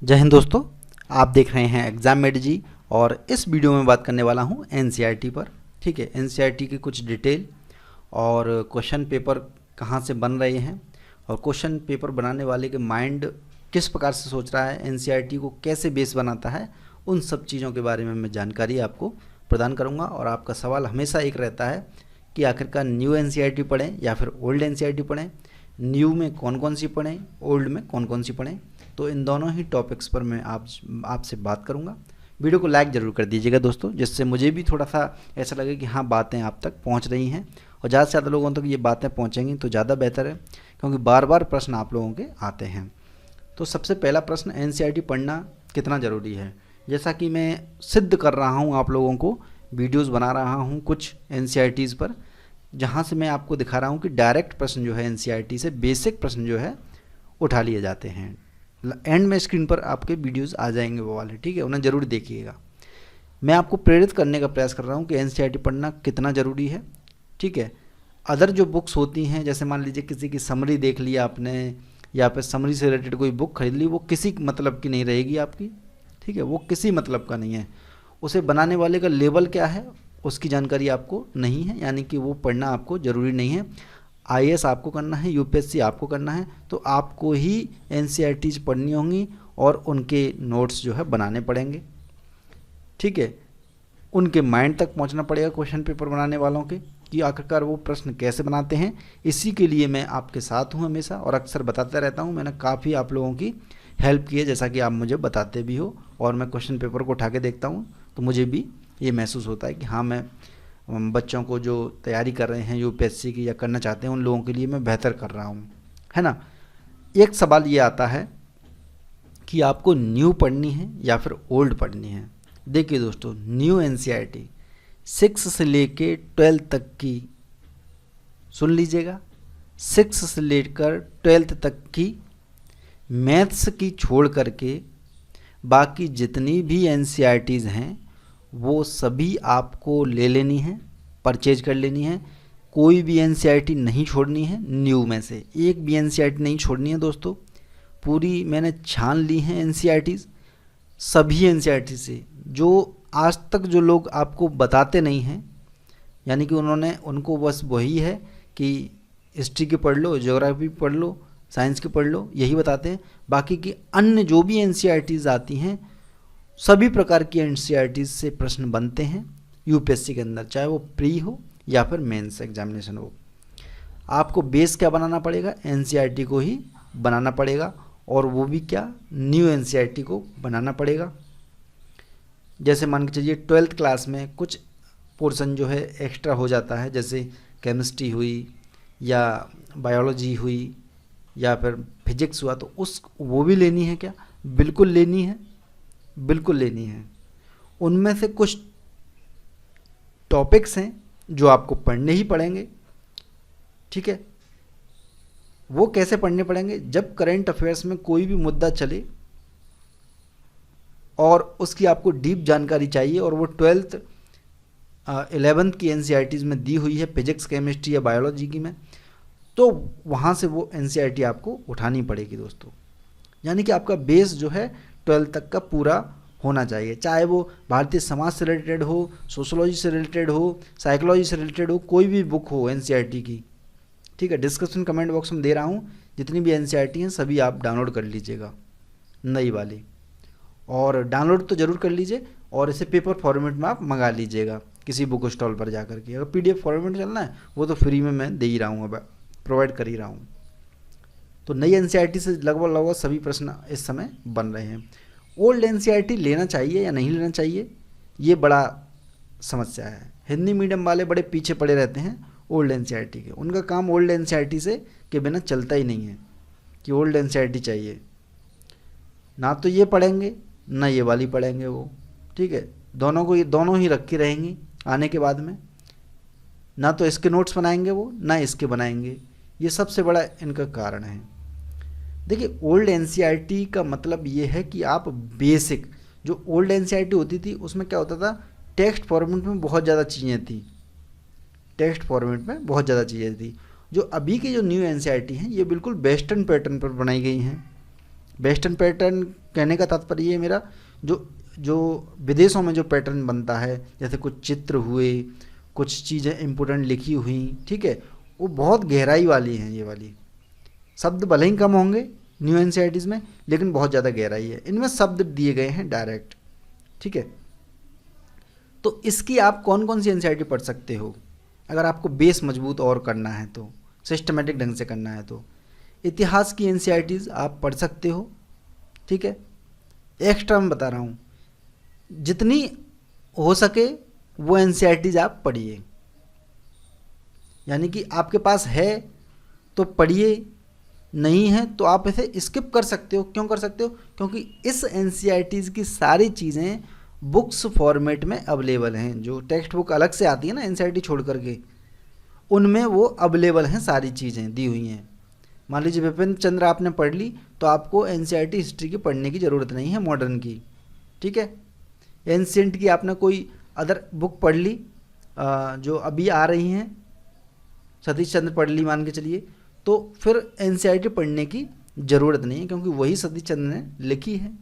जय हिंद दोस्तों, आप देख रहे हैं एग्जाम जी। और इस वीडियो में बात करने वाला हूं एनसीईआरटी पर। ठीक है, एनसीईआरटी की कुछ डिटेल और क्वेश्चन पेपर कहां से बन रहे हैं और क्वेश्चन पेपर बनाने वाले के माइंड किस प्रकार से सोच रहा है, एनसीईआरटी को कैसे बेस बनाता है, उन सब चीज़ों के बारे में मैं जानकारी आपको प्रदान करूंगा। और आपका सवाल हमेशा एक रहता है कि आखिरकार न्यू एनसीईआरटी पढ़ें या फिर ओल्ड एनसीईआरटी पढ़ें, न्यू में कौन कौन सी पढ़ें, ओल्ड में कौन कौन सी पढ़ें। तो इन दोनों ही टॉपिक्स पर मैं आपसे बात करूंगा। वीडियो को लाइक ज़रूर कर दीजिएगा दोस्तों, जिससे मुझे भी थोड़ा सा ऐसा लगे कि हाँ, बातें आप तक पहुंच रही हैं और ज़्यादा से ज़्यादा लोगों तक ये बातें पहुंचेंगी तो ज़्यादा बेहतर है, क्योंकि बार बार प्रश्न आप लोगों के आते हैं। तो सबसे पहला प्रश्न, एनसीईआरटी पढ़ना कितना ज़रूरी है। जैसा कि मैं सिद्ध कर रहा हूँ, आप लोगों को वीडियोज़ बना रहा हूँ कुछ एनसीईआरटीज़ पर, जहाँ से मैं आपको दिखा रहा हूँ कि डायरेक्ट प्रश्न जो है एनसीईआरटी से बेसिक प्रश्न जो है उठा लिए जाते हैं। एंड में स्क्रीन पर आपके वीडियोस आ जाएंगे वो वाले, ठीक है, उन्हें ज़रूर देखिएगा। मैं आपको प्रेरित करने का प्रयास कर रहा हूँ कि एनसीईआरटी पढ़ना कितना ज़रूरी है। ठीक है, अदर जो बुक्स होती हैं, जैसे मान लीजिए किसी की समरी देख लिया आपने या फिर समरी से रिलेटेड कोई बुक खरीद ली, वो किसी मतलब की नहीं रहेगी आपकी। ठीक है, वो किसी मतलब का नहीं है। उसे बनाने वाले का लेवल क्या है उसकी जानकारी आपको नहीं है, यानी कि वो पढ़ना आपको ज़रूरी नहीं है। आईएएस आपको करना है, यूपीएससी आपको करना है, तो आपको ही एनसीईआरटीज पढ़नी होंगी और उनके नोट्स जो है बनाने पड़ेंगे। ठीक है, उनके माइंड तक पहुंचना पड़ेगा क्वेश्चन पेपर बनाने वालों के, कि आखिरकार वो प्रश्न कैसे बनाते हैं। इसी के लिए मैं आपके साथ हूं हमेशा और अक्सर बताता रहता हूं। मैंने काफ़ी आप लोगों की हेल्प की है, जैसा कि आप मुझे बताते भी हो, और मैं क्वेश्चन पेपर को उठा के देखता हूँ तो मुझे भी ये महसूस होता है कि हाँ, मैं बच्चों को जो तैयारी कर रहे हैं यूपीएससी की या करना चाहते हैं उन लोगों के लिए मैं बेहतर कर रहा हूँ, है ना। एक सवाल ये आता है कि आपको न्यू पढ़नी है या फिर ओल्ड पढ़नी है। देखिए दोस्तों, न्यू एनसीईआरटी 6 से लेके 12 तक की, सुन लीजिएगा, 6 से लेकर 12 तक की मैथ्स की छोड़ करके बाकी जितनी भी एनसीईआरटीज़ हैं वो सभी आपको ले लेनी है, परचेज कर लेनी है। कोई भी एनसीईआरटी नहीं छोड़नी है, न्यू में से एक भी एनसीईआरटी नहीं छोड़नी है दोस्तों। पूरी मैंने छान ली है एनसीईआरटीज़, सभी एनसीईआरटी से, जो आज तक जो लोग आपको बताते नहीं हैं, यानी कि उनको बस वही है कि हिस्ट्री की पढ़ लो, ज्योग्राफी पढ़ लो, साइंस की पढ़ लो, यही बताते हैं। बाकी की अन्य जो भी एनसीईआरटीज़ आती हैं, सभी प्रकार की एनसीईआरटीज़ से प्रश्न बनते हैं यूपीएससी के अंदर, चाहे वो प्री हो या फिर मेंस एग्जामिनेशन हो। आपको बेस क्या बनाना पड़ेगा, एनसीईआरटी को ही बनाना पड़ेगा, और वो भी क्या, न्यू एनसीईआरटी को बनाना पड़ेगा। जैसे मान के चलिए 12th क्लास में कुछ पोर्शन जो है एक्स्ट्रा हो जाता है, जैसे केमिस्ट्री हुई या बायोलॉजी हुई या फिर फिजिक्स हुआ, तो वो भी लेनी है क्या, बिल्कुल लेनी है, बिल्कुल लेनी है। उनमें से कुछ टॉपिक्स हैं जो आपको पढ़ने ही पड़ेंगे। ठीक है, वो कैसे पढ़ने पड़ेंगे, जब करंट अफेयर्स में कोई भी मुद्दा चले और उसकी आपको डीप जानकारी चाहिए और वो 12th 11th की एनसीईआरटीज़ में दी हुई है, फिजिक्स केमिस्ट्री या बायोलॉजी की में, तो वहाँ से वो एनसीईआरटी आपको उठानी पड़ेगी दोस्तों। यानी कि आपका बेस जो है 12th तक का पूरा होना चाहिए, चाहे वो भारतीय समाज से रिलेटेड हो, सोशोलॉजी से रिलेटेड हो, साइकोलॉजी से रिलेटेड हो, कोई भी बुक हो एनसीईआरटी की। ठीक है, डिस्क्रिप्शन कमेंट बॉक्स में दे रहा हूँ, जितनी भी एनसीईआरटी हैं सभी आप डाउनलोड कर लीजिएगा, नई वाली, और डाउनलोड तो ज़रूर कर लीजिए और इसे पेपर फॉर्मेट में आप मंगा लीजिएगा किसी बुक स्टॉल पर जा करके। अगर पीडीएफ फॉर्मेट चलना है वो तो फ्री में मैं दे ही रहा हूँ, अब प्रोवाइड कर ही रहा हूँ। तो नई एनसीईआरटी से लगभग सभी प्रश्न इस समय बन रहे हैं। ओल्ड एनसीईआरटी लेना चाहिए या नहीं लेना चाहिए, ये बड़ा समस्या है। हिंदी मीडियम वाले बड़े पीछे पड़े रहते हैं ओल्ड एनसीईआरटी के, उनका काम ओल्ड एनसीईआरटी से के बिना चलता ही नहीं है कि ओल्ड एनसीईआरटी चाहिए, ना तो ये पढ़ेंगे ना ये वाली पढ़ेंगे वो। ठीक है, दोनों ही रखी रहेंगी आने के बाद में, ना तो इसके नोट्स बनाएंगे वो ना इसके बनाएंगे। ये सबसे बड़ा इनका कारण है। देखिए, ओल्ड एनसीईआरटी का मतलब ये है कि आप बेसिक, जो ओल्ड एनसीईआरटी होती थी उसमें क्या होता था, टेक्स्ट फॉर्मेट में बहुत ज़्यादा चीज़ें थी, टेक्स्ट फॉर्मेट में बहुत ज़्यादा चीज़ें थी। जो अभी की जो न्यू एनसीईआरटी हैं ये बिल्कुल वेस्टर्न पैटर्न पर बनाई गई हैं। वेस्टर्न पैटर्न कहने का तात्पर्य ये मेरा जो जो विदेशों में जो पैटर्न बनता है, जैसे कुछ चित्र हुए, कुछ चीज़ें इम्पोर्टेंट लिखी हुई, ठीक है, वो बहुत गहराई वाली हैं। ये वाली शब्द भले ही कम होंगे न्यू एनसीईआरटीज़ में, लेकिन बहुत ज़्यादा गहराई है इनमें, शब्द दिए गए हैं डायरेक्ट, ठीक है। तो इसकी आप कौन कौन सी एनसीईआरटी पढ़ सकते हो अगर आपको बेस मजबूत और करना है तो, सिस्टमेटिक ढंग से करना है तो। इतिहास की एनसीईआरटीज़ आप पढ़ सकते हो, ठीक है। एक्स्ट्रा मैं बता रहा हूँ, जितनी हो सके वो एनसीईआरटीज़ आप पढ़िए, यानी कि आपके पास है तो पढ़िए, नहीं है तो आप इसे स्किप कर सकते हो। क्यों कर सकते हो? क्योंकि इस एनसीईआरटीज़ की सारी चीज़ें बुक्स फॉर्मेट में अवेलेबल हैं। जो टेक्स्ट बुक अलग से आती है ना एनसीईआरटी छोड़ करके, उनमें वो अवेलेबल हैं, सारी चीज़ें दी हुई हैं। मान लीजिए विपिन चंद्र आपने पढ़ ली तो आपको एनसीईआरटी हिस्ट्री की पढ़ने की ज़रूरत नहीं है, मॉडर्न की, ठीक है। एंशिएंट की आपने कोई अदर बुक पढ़ ली जो अभी आ रही हैं, सतीश चंद्र पढ़ ली मान के चलिए, तो फिर एनसीईआरटी पढ़ने की ज़रूरत नहीं है, क्योंकि वही सतीश चंद्र ने लिखी है,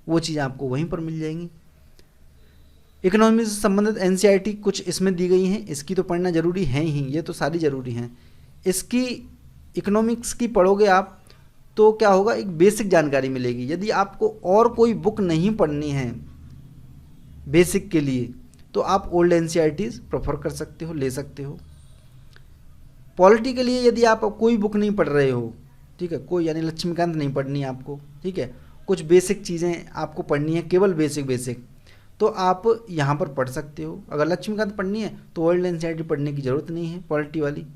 वो चीज़ें आपको वहीं पर मिल जाएंगी। इकोनॉमी से संबंधित एनसीईआरटी कुछ इसमें दी गई हैं, इसकी तो पढ़ना ज़रूरी है ही, ये तो सारी ज़रूरी हैं। इसकी इकोनॉमिक्स की पढ़ोगे आप तो क्या होगा, एक बेसिक जानकारी मिलेगी। यदि आपको और कोई बुक नहीं पढ़नी है बेसिक के लिए तो आप ओल्ड एनसीईआरटीज़ प्रेफर कर सकते हो, ले सकते हो। पॉलिटी के लिए यदि आप कोई बुक नहीं पढ़ रहे हो, ठीक है, कोई यानी लक्ष्मीकांत नहीं पढ़नी है आपको, ठीक है, कुछ बेसिक चीज़ें आपको पढ़नी है, केवल बेसिक, तो आप यहाँ पर पढ़ सकते हो। अगर लक्ष्मीकांत पढ़नी है तो ओल्ड एनसीईआरटी पढ़ने की ज़रूरत नहीं है पॉलिटी वाली,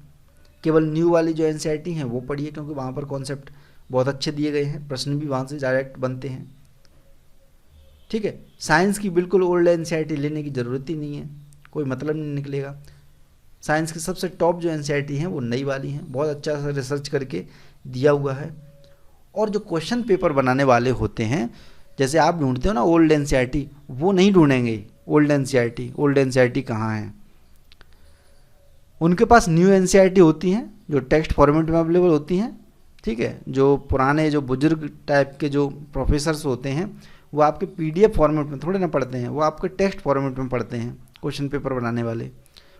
केवल न्यू वाली जो एनसीईआरटी हैं वो पढ़िए, क्योंकि वहाँ पर कॉन्सेप्ट बहुत अच्छे दिए गए हैं, प्रश्न भी वहाँ से डायरेक्ट बनते हैं, ठीक है। साइंस की बिल्कुल ओल्ड एनसीईआरटी लेने की ज़रूरत ही नहीं है, कोई मतलब नहीं निकलेगा। साइंस की सबसे टॉप जो एनसीईआरटी हैं वो नई वाली हैं, बहुत अच्छा सा रिसर्च करके दिया हुआ है। और जो क्वेश्चन पेपर बनाने वाले होते हैं, जैसे आप ढूंढते हो ना ओल्ड एनसीईआरटी, वो नहीं ढूंढेंगे ओल्ड एनसीईआरटी कहाँ है। उनके पास न्यू एनसीईआरटी होती हैं जो टेक्स्ट फॉर्मेट में अवेलेबल होती हैं, ठीक है। जो पुराने जो बुजुर्ग टाइप के जो प्रोफेसर्स होते हैं वो आपके पीडीएफ फॉर्मेट में थोड़े ना पढ़ते हैं, वो आपके टेक्स्ट फॉर्मेट में पढ़ते हैं क्वेश्चन पेपर बनाने वाले।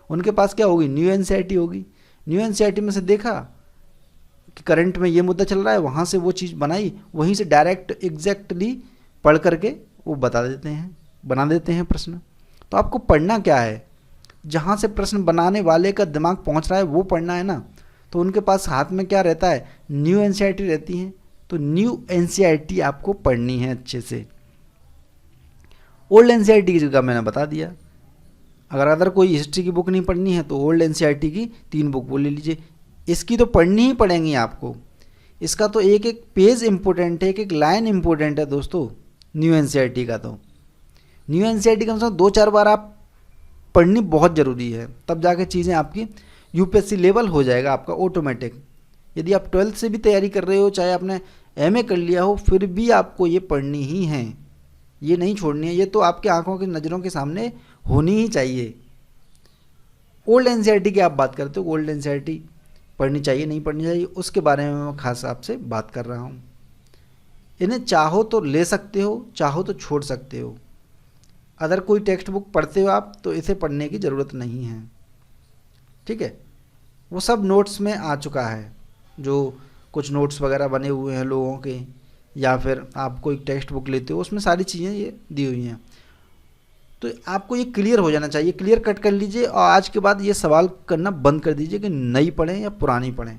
उनके पास क्या होगी, न्यू एनसीईआरटी होगी। न्यू एनसीईआरटी में से देखा कि करंट में ये मुद्दा चल रहा है, वहाँ से वो चीज़ बनाई, वहीं से डायरेक्ट एग्जैक्टली पढ़ करके वो बना देते हैं प्रश्न। तो आपको पढ़ना क्या है, जहाँ से प्रश्न बनाने वाले का दिमाग पहुँच रहा है वो पढ़ना है ना। तो उनके पास हाथ में क्या रहता है, न्यू एनसीईआरटी रहती हैं, तो न्यू एनसीईआरटी आपको पढ़नी है अच्छे से। ओल्ड एनसीईआरटी की जगह मैंने बता दिया, अगर कोई हिस्ट्री की बुक नहीं पढ़नी है तो ओल्ड एनसीईआरटी की 3 बुक वो ले लीजिए। इसकी तो पढ़नी ही पड़ेंगी आपको, इसका तो एक एक पेज इंपॉर्टेंट है, एक एक लाइन इंपॉर्टेंट है दोस्तों न्यू एनसीईआरटी का। तो न्यू एनसीईआरटी कम से कम 2-4 बार आप पढ़नी बहुत ज़रूरी है, तब जाके चीज़ें आपकी यूपीएससी लेवल हो जाएगा आपका ऑटोमेटिक। यदि आप 12th से भी तैयारी कर रहे हो, चाहे आपने एमए कर लिया हो, फिर भी आपको ये पढ़नी ही है, ये नहीं छोड़नी है, ये तो आपके आंखों की नज़रों के सामने होनी ही चाहिए। ओल्ड एनसीईआरटी की आप बात करते हो, ओल्ड एनसीईआरटी पढ़नी चाहिए नहीं पढ़नी चाहिए, उसके बारे में मैं खास आपसे बात कर रहा हूँ। इन्हें चाहो तो ले सकते हो, चाहो तो छोड़ सकते हो। अगर कोई टेक्स्ट बुक पढ़ते हो आप तो इसे पढ़ने की ज़रूरत नहीं है, ठीक है। वो सब नोट्स में आ चुका है, जो कुछ नोट्स वगैरह बने हुए हैं लोगों के, या फिर आप कोई टेक्स्ट बुक लेते हो उसमें सारी चीज़ें ये दी हुई हैं। तो आपको ये क्लियर हो जाना चाहिए, क्लियर कट कर लीजिए और आज के बाद ये सवाल करना बंद कर दीजिए कि नई पढ़ें या पुरानी पढ़ें।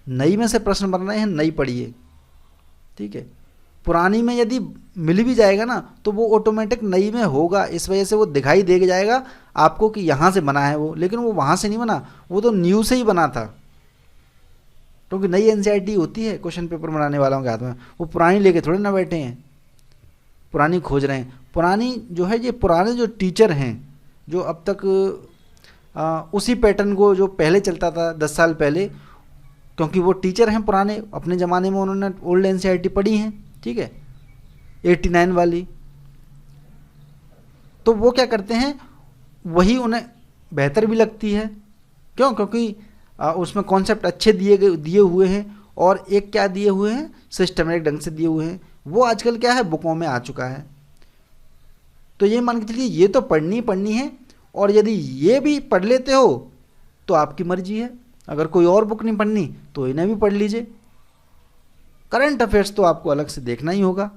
नई में से प्रश्न बन रहे हैं, नई पढ़िए, ठीक है। पुरानी में यदि मिल भी जाएगा ना तो वो ऑटोमेटिक नई में होगा, इस वजह से वो दिखाई दे जाएगा आपको कि यहाँ से बना है वो, लेकिन वो वहाँ से नहीं बना, वो तो न्यू से ही बना था। क्योंकि नई एनसीईआरटी होती है क्वेश्चन पेपर बनाने वालों के हाथ में, वो पुरानी लेके थोड़े ना बैठे हैं, पुरानी खोज रहे हैं। पुरानी जो है, ये पुराने जो टीचर हैं जो अब तक उसी पैटर्न को जो पहले चलता था 10 साल पहले, क्योंकि वो टीचर हैं पुराने, अपने ज़माने में उन्होंने ओल्ड एनसीईआरटी पढ़ी हैं, ठीक है, 89 वाली। तो वो क्या करते हैं, वही उन्हें बेहतर भी लगती है। क्यों? क्योंकि उसमें कॉन्सेप्ट अच्छे दिए हुए हैं और एक क्या दिए हुए हैं, सिस्टमेटिक ढंग से दिए हुए हैं। वो आजकल क्या है, बुकों में आ चुका है। तो ये मान के चलिए ये तो पढ़नी है, और यदि ये भी पढ़ लेते हो तो आपकी मर्जी है। अगर कोई और बुक नहीं पढ़नी तो इन्हें भी पढ़ लीजिए। करंट अफेयर्स तो आपको अलग से देखना ही होगा,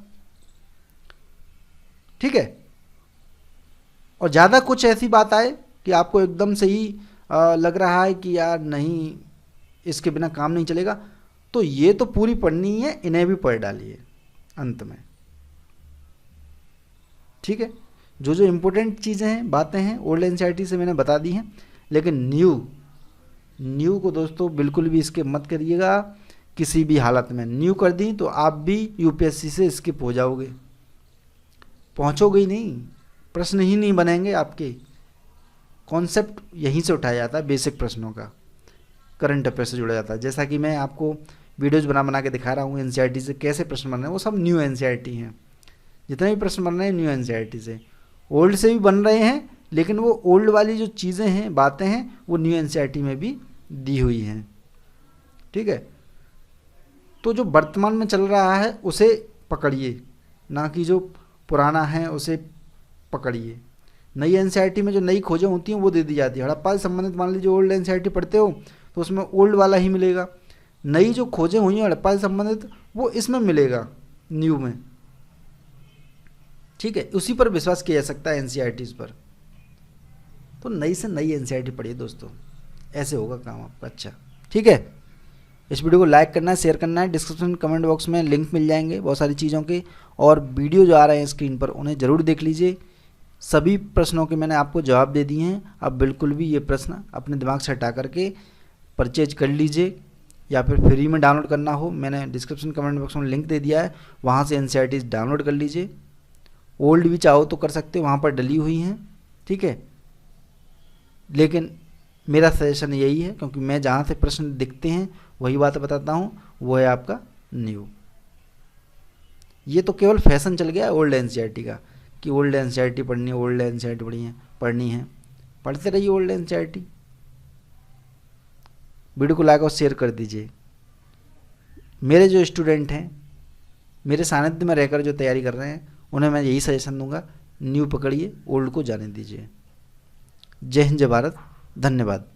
ठीक है। और ज़्यादा कुछ ऐसी बात आए कि आपको एकदम से ही लग रहा है कि यार नहीं, इसके बिना काम नहीं चलेगा, तो ये तो पूरी पढ़नी है, इन्हें भी पढ़ डालिए अंत में, ठीक है। जो जो इम्पोर्टेंट चीज़ें हैं, बातें हैं, ओल्ड एनसीईआरटी से मैंने बता दी हैं, लेकिन न्यू को दोस्तों बिल्कुल भी स्किप मत करिएगा किसी भी हालत में। न्यू कर दी तो आप भी यूपीएससी से स्किप हो जाओगे, पहुंचोगे ही नहीं, प्रश्न ही नहीं बनेंगे आपके। कॉन्सेप्ट यहीं से उठाया जाता है, बेसिक प्रश्नों का, करंट अफेयर से जुड़ा जाता है। जैसा कि मैं आपको वीडियोज़ बना के दिखा रहा हूँ एनसीईआरटी से कैसे प्रश्न बन रहे हैं, वो सब न्यू एनसीईआरटी हैं। जितने भी प्रश्न बन रहे हैं न्यू एनसीईआरटी से, ओल्ड से भी बन रहे हैं, लेकिन वो ओल्ड वाली जो चीज़ें हैं, बातें हैं, वो न्यू एनसीईआरटी में भी दी हुई हैं, ठीक है। तो जो वर्तमान में चल रहा है उसे पकड़िए, ना कि जो पुराना है उसे पकड़िए। नई एनसीईआरटी में जो नई खोजें होती हैं वो दे दी जाती है। हड़प्पा से संबंधित मान लीजिए ओल्ड एनसीईआरटी पढ़ते हो तो उसमें ओल्ड वाला ही मिलेगा। नई जो खोजें हुई हैं हड़प्पा से संबंधित वो इसमें मिलेगा, न्यू में, ठीक है। उसी पर विश्वास किया जा सकता है एनसीईआरटीज़ पर। तो नई से नई एनसीईआरटी पढ़िए दोस्तों, ऐसे होगा काम आपका अच्छा, ठीक है। इस वीडियो को लाइक करना है, शेयर करना है। डिस्क्रिप्शन कमेंट बॉक्स में लिंक मिल जाएंगे बहुत सारी चीज़ों के, और वीडियो जो आ रहे हैं स्क्रीन पर उन्हें ज़रूर देख लीजिए। सभी प्रश्नों के मैंने आपको जवाब दे दिए हैं। अब बिल्कुल भी ये प्रश्न अपने दिमाग से हटा करके परचेज कर लीजिए, या फिर फ्री में डाउनलोड करना हो, मैंने डिस्क्रिप्शन कमेंट बॉक्स में लिंक दे दिया है, वहाँ से एनसीईआरटी डाउनलोड कर लीजिए। ओल्ड भी चाहो तो कर सकते हो, वहाँ पर डली हुई हैं, ठीक है। लेकिन मेरा सजेशन यही है, क्योंकि मैं जहाँ से प्रश्न दिखते हैं वही बात बताता हूँ, वो है आपका न्यू। ये तो केवल फैशन चल गया है ओल्ड एनसीईआरटी का, कि ओल्ड एनसीईआरटी पढ़नी है, ओल्ड एनसीईआरटी पढ़नी है। पढ़ते रहिए ओल्ड एनसीईआरटी। वीडियो को लाइक और शेयर कर दीजिए। मेरे जो स्टूडेंट हैं, मेरे सानिध्य में रहकर जो तैयारी कर रहे हैं, उन्हें मैं यही सजेशन दूंगा, न्यू पकड़िए, ओल्ड को जाने दीजिए। जय हिंद, जय भारत, धन्यवाद।